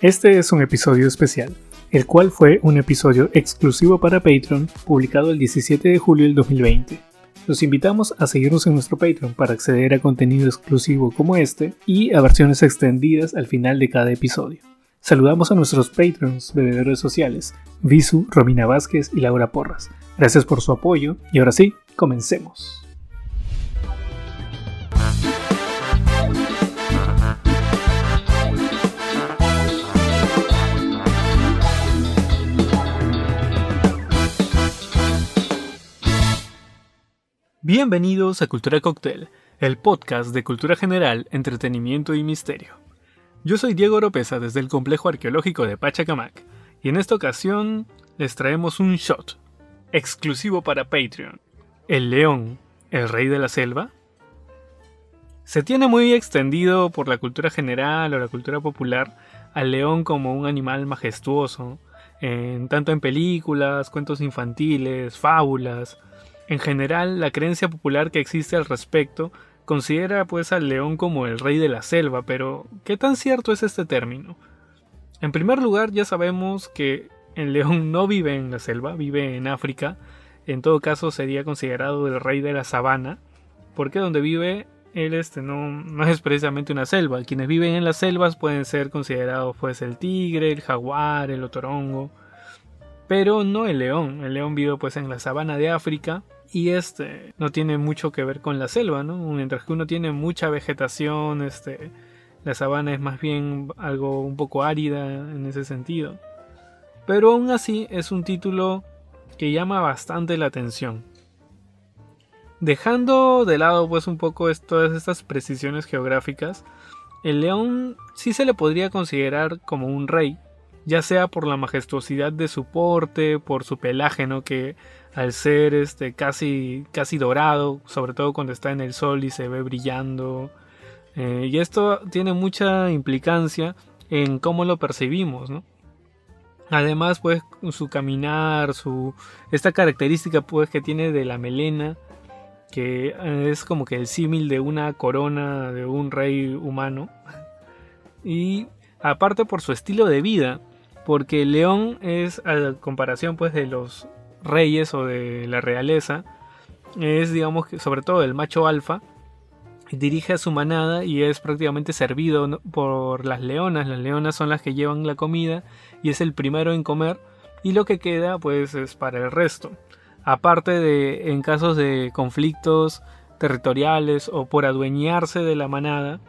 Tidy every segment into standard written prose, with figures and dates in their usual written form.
Este es un episodio especial, el cual fue un episodio exclusivo para Patreon, publicado el 17 de julio del 2020. Los invitamos a seguirnos en nuestro Patreon para acceder a contenido exclusivo como este y a versiones extendidas al final de cada episodio. Saludamos a nuestros Patreons, bebedores sociales, Visu, Romina Vázquez y Laura Porras. Gracias por su apoyo y ahora sí, comencemos. Bienvenidos a Cultura Cóctel, el podcast de cultura general, entretenimiento y misterio. Yo soy Diego Oropesa desde el complejo arqueológico de Pachacamac y en esta ocasión les traemos un shot exclusivo para Patreon. ¿El león, el rey de la selva? Se tiene muy extendido por la cultura general o la cultura popular al león como un animal majestuoso, tanto en películas, cuentos infantiles, fábulas. En general, la creencia popular que existe al respecto considera pues al león como el rey de la selva, pero ¿qué tan cierto es este término? En primer lugar, ya sabemos que el león no vive en la selva, vive en África. En todo caso sería considerado el rey de la sabana, porque donde vive él no es precisamente una selva. Quienes viven en las selvas pueden ser considerados pues el tigre, el jaguar, el otorongo, pero no el león. El león vive pues en la sabana de África y no tiene mucho que ver con la selva, ¿no? Mientras que uno tiene mucha vegetación, la sabana es más bien algo un poco árida en ese sentido. Pero aún así es un título que llama bastante la atención. Dejando de lado pues un poco todas estas precisiones geográficas, el león sí se le podría considerar como un rey, ya sea por la majestuosidad de su porte, por su pelaje, ¿no? Que al ser casi dorado, sobre todo cuando está en el sol y se ve brillando, y esto tiene mucha implicancia en cómo lo percibimos, ¿no? Además, pues su caminar, esta característica pues que tiene de la melena, que es como que el símil de una corona de un rey humano, y aparte por su estilo de vida, porque el león es, a comparación pues de los reyes o de la realeza, es digamos que sobre todo el macho alfa, dirige a su manada y es prácticamente servido, ¿no?, por las leonas. Las leonas son las que llevan la comida y es el primero en comer, y lo que queda pues es para el resto. Aparte de en casos de conflictos territoriales o por adueñarse de la manada,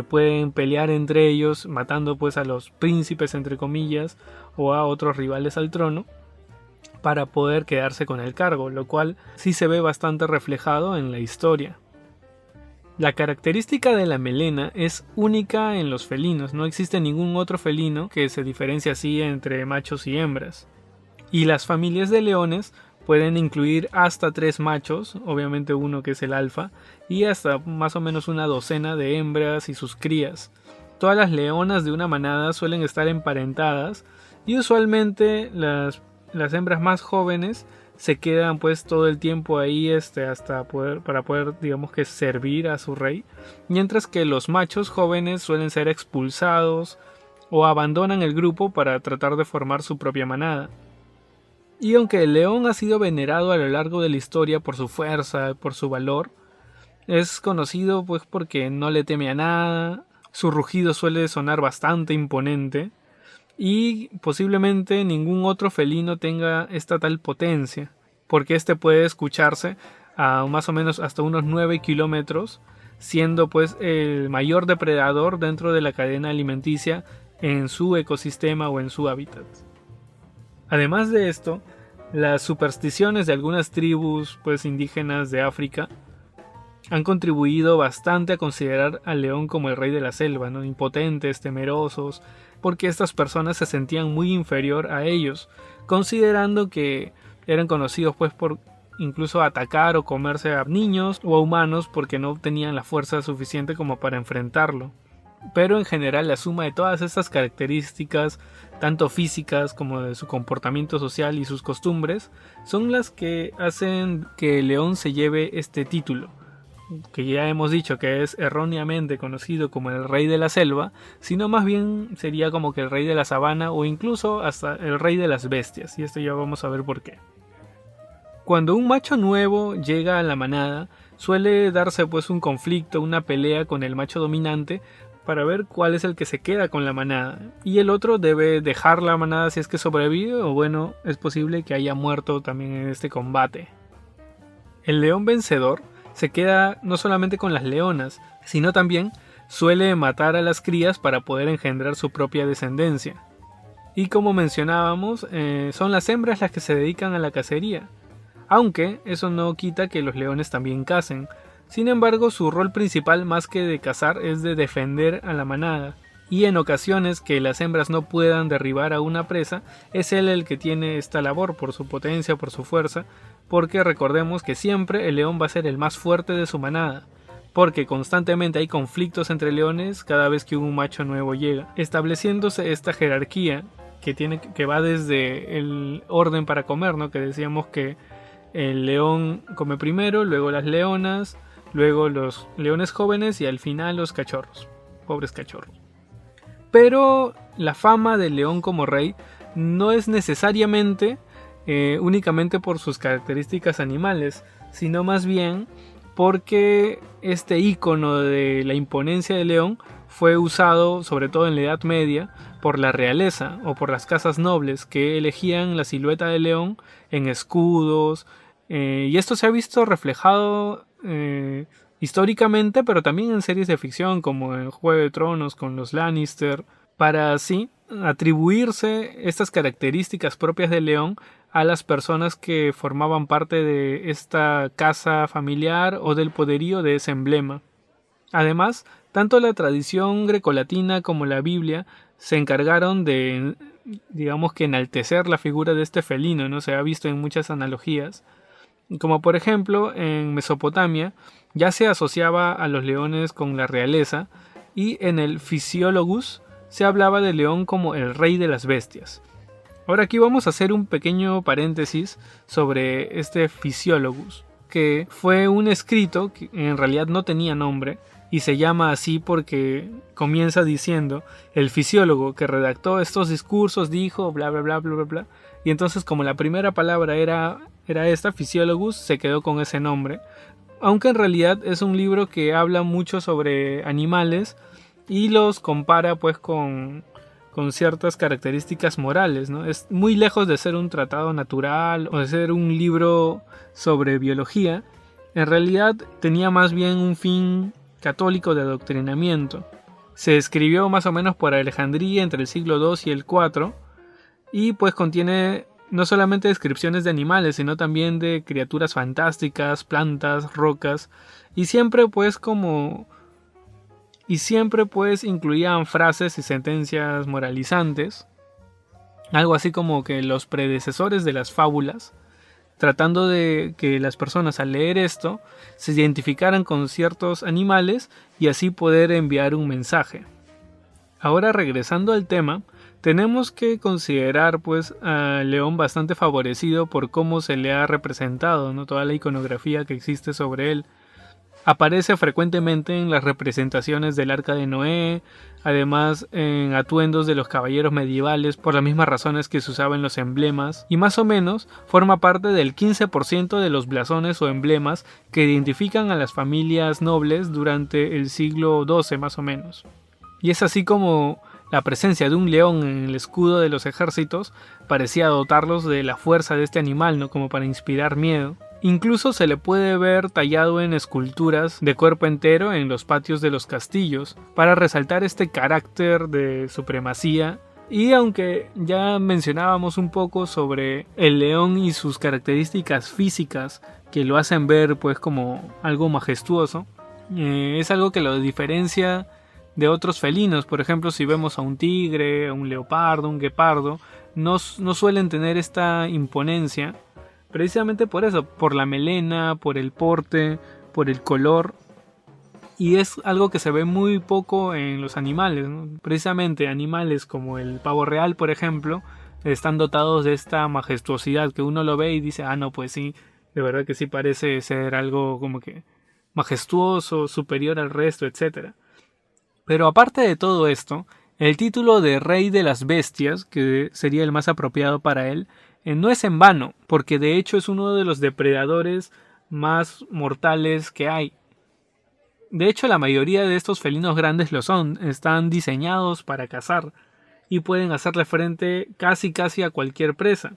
pueden pelear entre ellos matando pues a los príncipes entre comillas o a otros rivales al trono para poder quedarse con el cargo, lo cual sí se ve bastante reflejado en la historia. La característica de la melena es única en los felinos, no existe ningún otro felino que se diferencie así entre machos y hembras. Y las familias de leones pueden incluir hasta 3 machos, obviamente uno que es el alfa, y hasta más o menos una docena de hembras y sus crías. Todas las leonas de una manada suelen estar emparentadas y usualmente las hembras más jóvenes se quedan pues todo el tiempo ahí para poder digamos que servir a su rey, mientras que los machos jóvenes suelen ser expulsados o abandonan el grupo para tratar de formar su propia manada. Y aunque el león ha sido venerado a lo largo de la historia por su fuerza, por su valor, es conocido pues porque no le teme a nada, su rugido suele sonar bastante imponente y posiblemente ningún otro felino tenga esta tal potencia, porque puede escucharse a más o menos hasta unos 9 kilómetros, siendo pues el mayor depredador dentro de la cadena alimenticia en su ecosistema o en su hábitat. Además de esto, las supersticiones de algunas tribus pues indígenas de África han contribuido bastante a considerar al león como el rey de la selva, ¿no? Impotentes, temerosos, porque estas personas se sentían muy inferior a ellos, considerando que eran conocidos pues por incluso atacar o comerse a niños o a humanos porque no tenían la fuerza suficiente como para enfrentarlo. Pero en general la suma de todas estas características, tanto físicas como de su comportamiento social y sus costumbres, son las que hacen que el león se lleve este título. que ya hemos dicho que es erróneamente conocido como el rey de la selva, sino más bien sería como que el rey de la sabana o incluso hasta el rey de las bestias, y esto ya vamos a ver por qué. Cuando un macho nuevo llega a la manada, suele darse pues un conflicto, una pelea con el macho dominante para ver cuál es el que se queda con la manada, y el otro debe dejar la manada si es que sobrevive, o bueno, es posible que haya muerto también en este combate. El león vencedor se queda no solamente con las leonas, sino también suele matar a las crías para poder engendrar su propia descendencia. Y como mencionábamos, son las hembras las que se dedican a la cacería, aunque eso no quita que los leones también cacen. Sin embargo, su rol principal más que de cazar es de defender a la manada, y en ocasiones que las hembras no puedan derribar a una presa, es él el que tiene esta labor por su potencia, por su fuerza, porque recordemos que siempre el león va a ser el más fuerte de su manada, porque constantemente hay conflictos entre leones cada vez que un macho nuevo llega, estableciéndose esta jerarquía que va desde el orden para comer, ¿no? Que decíamos que el león come primero, luego las leonas, luego los leones jóvenes y al final los cachorros, pobres cachorros. Pero la fama del león como rey no es necesariamente únicamente por sus características animales, sino más bien porque este ícono de la imponencia del león fue usado sobre todo en la Edad Media por la realeza o por las casas nobles que elegían la silueta del león en escudos, y esto se ha visto reflejado históricamente, pero también en series de ficción como en Juego de Tronos con los Lannister, para así atribuirse estas características propias del león a las personas que formaban parte de esta casa familiar o del poderío de ese emblema. Además, tanto la tradición grecolatina como la Biblia se encargaron de, digamos que enaltecer la figura de este felino, ¿no? Se ha visto en muchas analogías, como por ejemplo en Mesopotamia ya se asociaba a los leones con la realeza, y en el Physiologus se hablaba del león como el rey de las bestias. Ahora aquí vamos a hacer un pequeño paréntesis sobre este Physiologus, que fue un escrito que en realidad no tenía nombre y se llama así porque comienza diciendo: el fisiólogo que redactó estos discursos dijo bla bla bla bla bla bla, y entonces como la primera palabra era esta, Physiologus, se quedó con ese nombre, aunque en realidad es un libro que habla mucho sobre animales y los compara pues con ciertas características morales, ¿no? Es muy lejos de ser un tratado natural o de ser un libro sobre biología. En realidad tenía más bien un fin católico de adoctrinamiento. Se escribió más o menos por Alejandría entre el siglo II y el IV, y pues contiene no solamente descripciones de animales, sino también de criaturas fantásticas, plantas, rocas, y siempre incluían frases y sentencias moralizantes, algo así como que los predecesores de las fábulas, tratando de que las personas al leer esto se identificaran con ciertos animales y así poder enviar un mensaje. Ahora, regresando al tema, tenemos que considerar pues al león bastante favorecido por cómo se le ha representado, ¿no? Toda la iconografía que existe sobre él. Aparece frecuentemente en las representaciones del Arca de Noé, además en atuendos de los caballeros medievales por las mismas razones que se usaban en los emblemas, y más o menos forma parte del 15% de los blasones o emblemas que identifican a las familias nobles durante el siglo XII más o menos. Y es así como la presencia de un león en el escudo de los ejércitos parecía dotarlos de la fuerza de este animal, ¿no? Como para inspirar miedo. Incluso se le puede ver tallado en esculturas de cuerpo entero en los patios de los castillos, para resaltar este carácter de supremacía. Y aunque ya mencionábamos un poco sobre el león y sus características físicas que lo hacen ver pues como algo majestuoso, es algo que lo diferencia de otros felinos. Por ejemplo, si vemos a un tigre, a un leopardo, un guepardo, no suelen tener esta imponencia, precisamente por eso, por la melena, por el porte, por el color, y es algo que se ve muy poco en los animales, ¿no? Precisamente animales como el pavo real, por ejemplo, están dotados de esta majestuosidad que uno lo ve y dice, ah no, pues sí, de verdad que sí parece ser algo como que majestuoso, superior al resto, etc. Pero aparte de todo esto, el título de Rey de las Bestias, que sería el más apropiado para él, no es en vano, porque de hecho es uno de los depredadores más mortales que hay. De hecho, la mayoría de estos felinos grandes lo son, están diseñados para cazar y pueden hacerle frente casi a cualquier presa.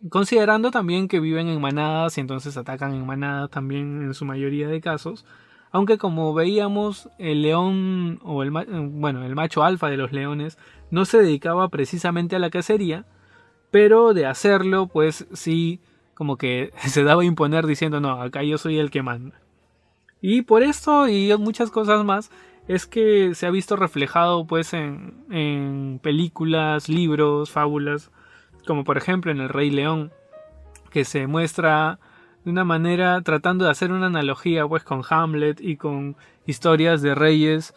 Considerando también que viven en manadas y entonces atacan en manadas también en su mayoría de casos. Aunque como veíamos, el león o el macho alfa de los leones no se dedicaba precisamente a la cacería, pero de hacerlo pues sí como que se daba a imponer diciendo no, acá yo soy el que manda. Y por esto y muchas cosas más es que se ha visto reflejado pues en películas, libros, fábulas, como por ejemplo en El Rey León, que se muestra de una manera tratando de hacer una analogía pues con Hamlet y con historias de reyes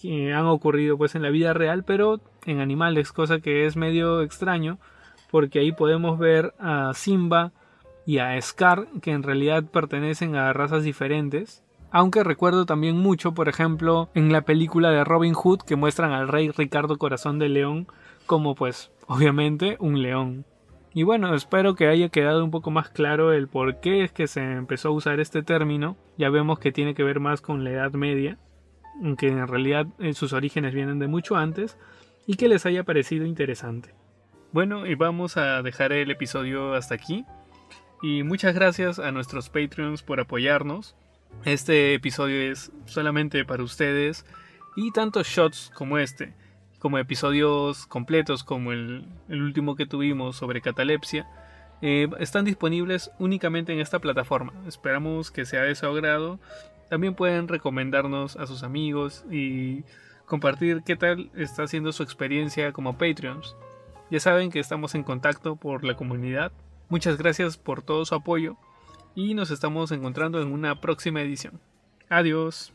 que han ocurrido pues en la vida real, pero en animales, cosa que es medio extraño porque ahí podemos ver a Simba y a Scar, que en realidad pertenecen a razas diferentes. Aunque recuerdo también mucho, por ejemplo, en la película de Robin Hood, que muestran al rey Ricardo Corazón de León como pues obviamente un león. Y bueno, espero que haya quedado un poco más claro el por qué es que se empezó a usar este término. Ya vemos que tiene que ver más con la Edad Media, aunque en realidad sus orígenes vienen de mucho antes, y que les haya parecido interesante. Bueno, y vamos a dejar el episodio hasta aquí. Y muchas gracias a nuestros Patreons por apoyarnos. Este episodio es solamente para ustedes y tantos shots como este, como episodios completos como el último que tuvimos sobre catalepsia, están disponibles únicamente en esta plataforma. Esperamos que sea de su agrado. También pueden recomendarnos a sus amigos y compartir qué tal está siendo su experiencia como Patreons. Ya saben que estamos en contacto por la comunidad. Muchas gracias por todo su apoyo y nos estamos encontrando en una próxima edición. Adiós.